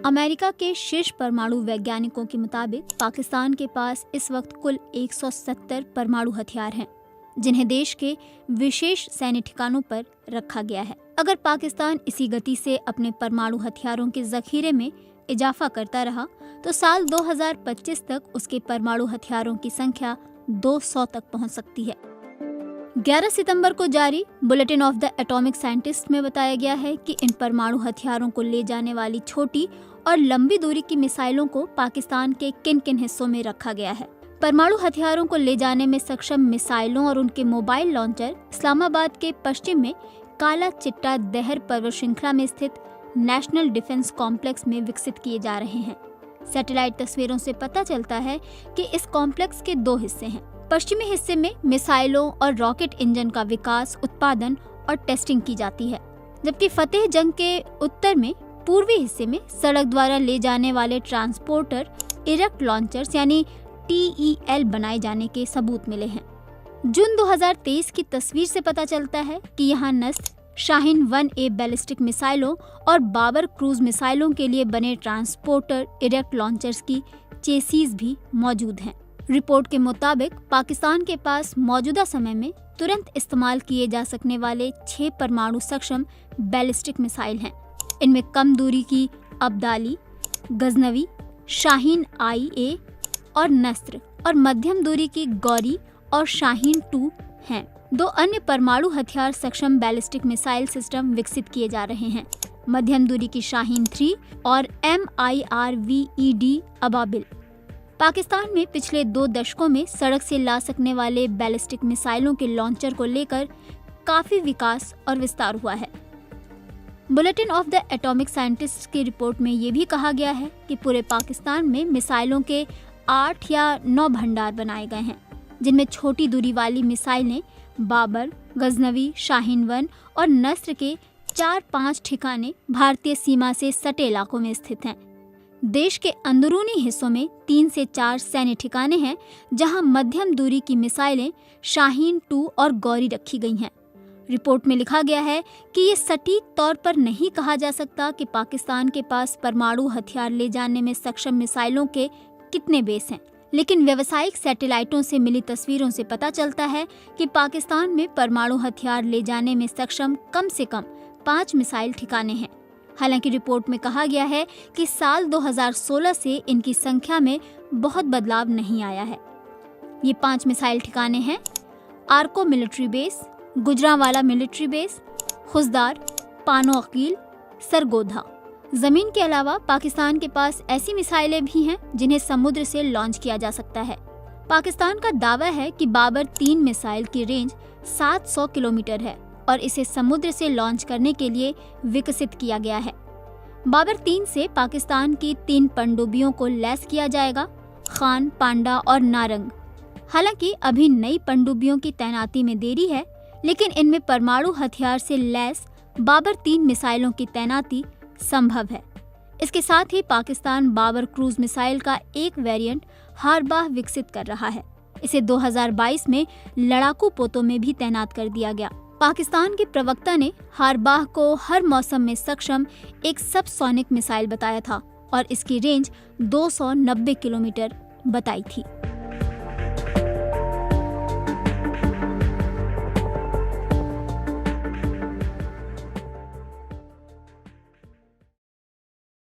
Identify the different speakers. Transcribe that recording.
Speaker 1: America के शीर्ष परमाणु वैज्ञानिकों के मुताबिक पाकिस्तान के पास इस वक्त कुल 170 परमाणु हथियार हैं, जिन्हें देश के विशेष सैन्य ठिकानों पर रखा गया है। अगर पाकिस्तान इसी गति से अपने परमाणु हथियारों के जखीरे में इजाफा करता रहा तो साल 2025 तक उसके परमाणु हथियारों की संख्या 200 तक पहुंच सकती है। 11 सितंबर को जारी bulletin of the atomic scientist में बताया गया है कि इन परमाणु हथियारों को ले जाने वाली छोटी और लंबी दूरी की मिसाइलों को पाकिस्तान के किन किन हिस्सों में रखा गया है। परमाणु हथियारों को ले जाने में सक्षम मिसाइलों और उनके मोबाइल लॉन्चर इस्लामाबाद के पश्चिम में काला चिट्टा दहर पर्वत श्रृंखला में स्थित नेशनल डिफेंस कॉम्प्लेक्स में विकसित किए जा रहे हैं। सैटेलाइट तस्वीरों से पता चलता है कि इस कॉम्प्लेक्स के 2 हिस्से हैं। पश्चिमी हिस्से में मिसाइलों और रॉकेट इंजन का विकास, उत्पादन और टेस्टिंग की जाती है, जबकि फतेह जंग के उत्तर में पूर्वी हिस्से में सड़क द्वारा ले जाने वाले ट्रांसपोर्टर इरेक्ट लॉन्चर्स यानी TEL बनाए जाने के सबूत मिले हैं। जून 2023 की तस्वीर से पता चलता है कि यहाँ नस्र, शाहीन 1A बैलिस्टिक मिसाइलों और बाबर क्रूज मिसाइलों के लिए बने ट्रांसपोर्टर इरेक्ट लॉन्चर्स की चेसीज भी मौजूद हैं। रिपोर्ट के मुताबिक पाकिस्तान के पास मौजूदा समय में तुरंत इस्तेमाल किए जा सकने वाले 6 परमाणु सक्षम बैलिस्टिक मिसाइल हैं। इनमें कम दूरी की अब्दाली, गजनवी, शाहीन IA और नस्र और मध्यम दूरी की गौरी और शाहीन 2 हैं। 2 अन्य परमाणु हथियार सक्षम बैलिस्टिक मिसाइल सिस्टम विकसित किए जा रहे हैं, मध्यम दूरी की शाहीन 3 और MIRVED अबाबिल। पाकिस्तान में पिछले 2 दशकों में सड़क से ला सकने वाले बैलिस्टिक मिसाइलों के लॉन्चर को लेकर काफी विकास और विस्तार हुआ है। Bulletin of the atomic scientist की रिपोर्ट में ये भी कहा गया है कि पूरे पाकिस्तान में मिसाइलों के 8 या 9 भंडार बनाए गए हैं, जिनमें छोटी दूरी वाली मिसाइलें बाबर, गजनवी, शाहीन 1 और नस्र के 4-5 ठिकाने भारतीय सीमा से सटे इलाकों में स्थित हैं। देश के अंदरूनी हिस्सों में 3 से 4 सैन्य ठिकाने हैं, जहां मध्यम दूरी की मिसाइलें शाहीन 2 और गौरी रखी गई हैं। रिपोर्ट में लिखा गया है कि ये सटीक तौर पर नहीं कहा जा सकता कि पाकिस्तान के पास परमाणु हथियार ले जाने में सक्षम मिसाइलों के कितने बेस हैं, लेकिन व्यावसायिक सैटेलाइटों से मिली तस्वीरों से पता चलता है कि पाकिस्तान में परमाणु हथियार ले जाने में सक्षम कम से कम 5 मिसाइल ठिकाने हैं। हालांकि रिपोर्ट में कहा गया है कि साल 2016 से इनकी संख्या में बहुत बदलाव नहीं आया है। ये 5 मिसाइल ठिकाने हैं: Arko military base, Gujranwala military base, Khuzdar, Pano Aqil, Sargodha. जमीन के अलावा पाकिस्तान के पास ऐसी मिसाइलें भी हैं जिन्हें समुद्र से लॉन्च किया जा सकता है। पाकिस्तान का दावा है कि बाबर 3 मिसाइल की रेंज 700 किलोमीटर है और इसे समुद्र से लॉन्च करने के लिए विकसित किया गया है। बाबर 3 से पाकिस्तान की 3 पनडुब्बियों को लैस किया जाएगा: खान, पांडा और नारंग। हालांकि अभी नई पनडुब्बियों की तैनाती में देरी है, लेकिन इनमें परमाणु हथियार से लैस बाबर 3 मिसाइलों की तैनाती संभव है। इसके साथ ही पाकिस्तान बाबर क्रूज मिसाइल का एक वेरिएंट हारबाह विकसित कर रहा है। इसे 2022 में लड़ाकू पोतों में भी तैनात कर दिया गया। पाकिस्तान के प्रवक्ता ने हारबाह को हर मौसम में सक्षम एक सबसोनिक मिसाइल बताया था और इसकी रेंज 290 किलोमीटर बताई थी।